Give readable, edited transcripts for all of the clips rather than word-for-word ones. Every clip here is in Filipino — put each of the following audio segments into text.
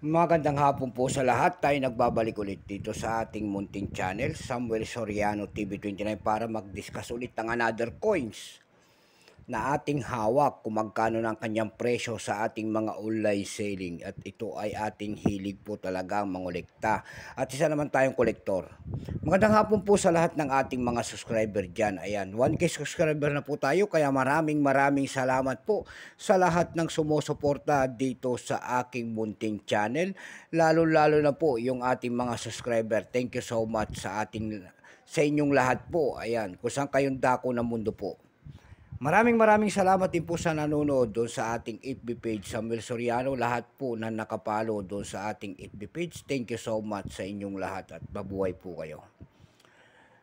Magandang hapon po sa lahat. Tayo nagbabalik ulit dito sa ating munting channel, Samuel Soriano TV29, para mag-discuss ulit ng another coins na ating hawak kung magkano ng kanyang presyo sa ating mga online selling. At ito ay ating hilig po talagang mangolekta. At isa naman tayong kolektor. Magandang hapon po sa lahat ng ating mga subscriber dyan. Ayan, 1K subscriber na po tayo, kaya maraming salamat po sa lahat ng sumusuporta dito sa aking munting channel. Lalo na po yung ating mga subscriber. Thank you so much sa inyong lahat po. Ayan, kung saan kayong dako ng mundo po. Maraming salamat din po sa nanonood doon sa ating FB page, Samuel Soriano. Lahat po na nakapalo doon sa ating FB page. Thank you so much sa inyong lahat at mabuhay po kayo.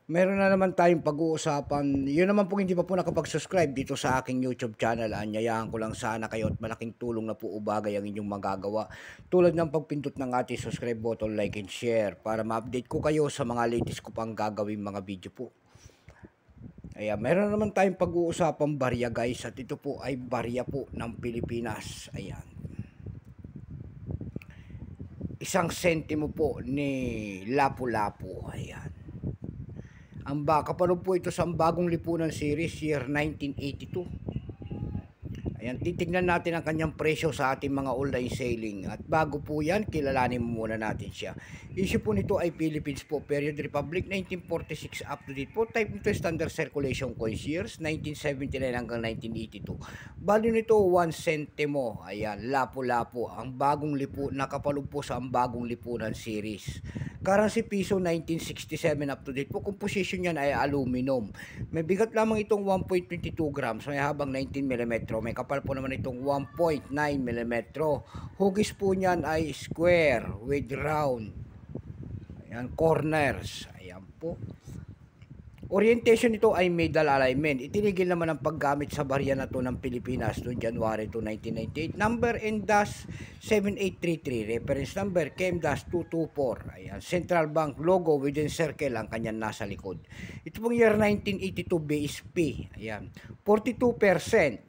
Meron na naman tayong pag-uusapan. Yun naman po hindi pa po nakapag-subscribe dito sa aking YouTube channel. Anyayahan ko lang sana kayo at malaking tulong na po ubagay ang inyong magagawa. Tulad ng pagpindot ng ating subscribe button, like and share para ma-update ko kayo sa mga latest ko pang gagawin mga video po. Ayan, meron naman tayong pag-uusapang barya guys, at ito po ay barya po ng Pilipinas. Ayan. 1 sentimo po ni Lapu-Lapu. Ayan. Kapano po ito sa bagong lipunan series year 1982. Ayan, titignan natin ang kanyang presyo sa ating mga online selling. At bago po yan, kilalanin muna natin siya. Issue po nito ay Philippines po, Period Republic, 1946 up to date po. Type nito Standard Circulation Coins years, 1979 hanggang 1982. Value nito 1 centimo. Ayan, Lapu-Lapu. Ang bagong nakapalog po sa ang bagong lipunan series. Currency piso 1967 up to date po. Composition yan ay aluminum. May bigat lamang itong 1.22 grams. May habang 19 mm. May kapal po naman itong 1.9 mm. Hugis po niyan ay square with round. Ayan, corners. Ayan po. Orientation nito ay middle alignment. Itinigil naman ang paggamit sa barya na to ng Pilipinas noong January 2, 1998. Number N-7833. Reference number KM-224. Ayan. Central Bank logo within circle ang kanyang nasa likod. Ito pong year 1982 BSP. Ayan. 42%.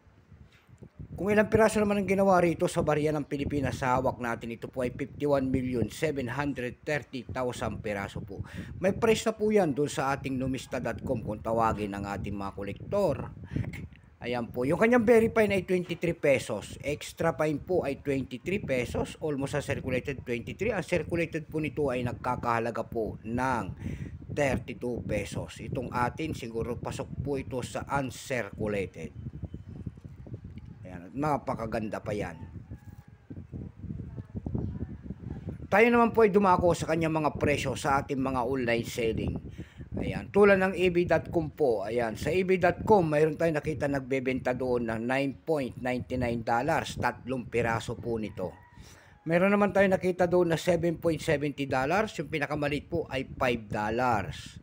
Kung ilang piraso naman ang ginawa rito sa barya ng Pilipinas sa hawak natin, ito po ay 51,730,000 piraso po. May price na po yan doon sa ating numista.com kung tawagin ng ating mga kolektor. Ayan po. Yung kanyang verify na ay 23 pesos. Extra fine po ay 23 pesos. Almost sa circulated 23. Ang circulated po nito ay nagkakahalaga po ng 32 pesos. Itong atin siguro pasok po ito sa uncirculated. Napakaganda pa yan. Tayo naman po ay dumako sa kanyang mga presyo sa ating mga online selling. Ayan, tulad ng ebay.com po. Ayan, sa ebay.com mayroon tayong nakita nagbebenta doon ng $9.99. Tatlong piraso po nito. Meron naman tayong nakita doon na $7.70. Yung pinakamalit po ay $5.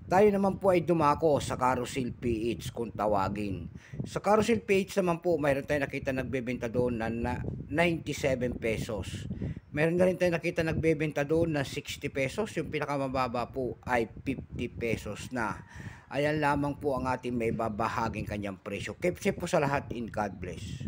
Tayo naman po ay dumako sa Carousel PH kung tawagin. Sa Carousel PH naman po, mayroon tayong nakita nagbebenta doon na 97 pesos. Meron na rin tayong nakita nagbebenta doon na 60 pesos. Yung pinakamababa po ay 50 pesos na. Ayan lamang po ang ating may babahaging kanyang presyo. Keep safe po sa lahat, in God bless.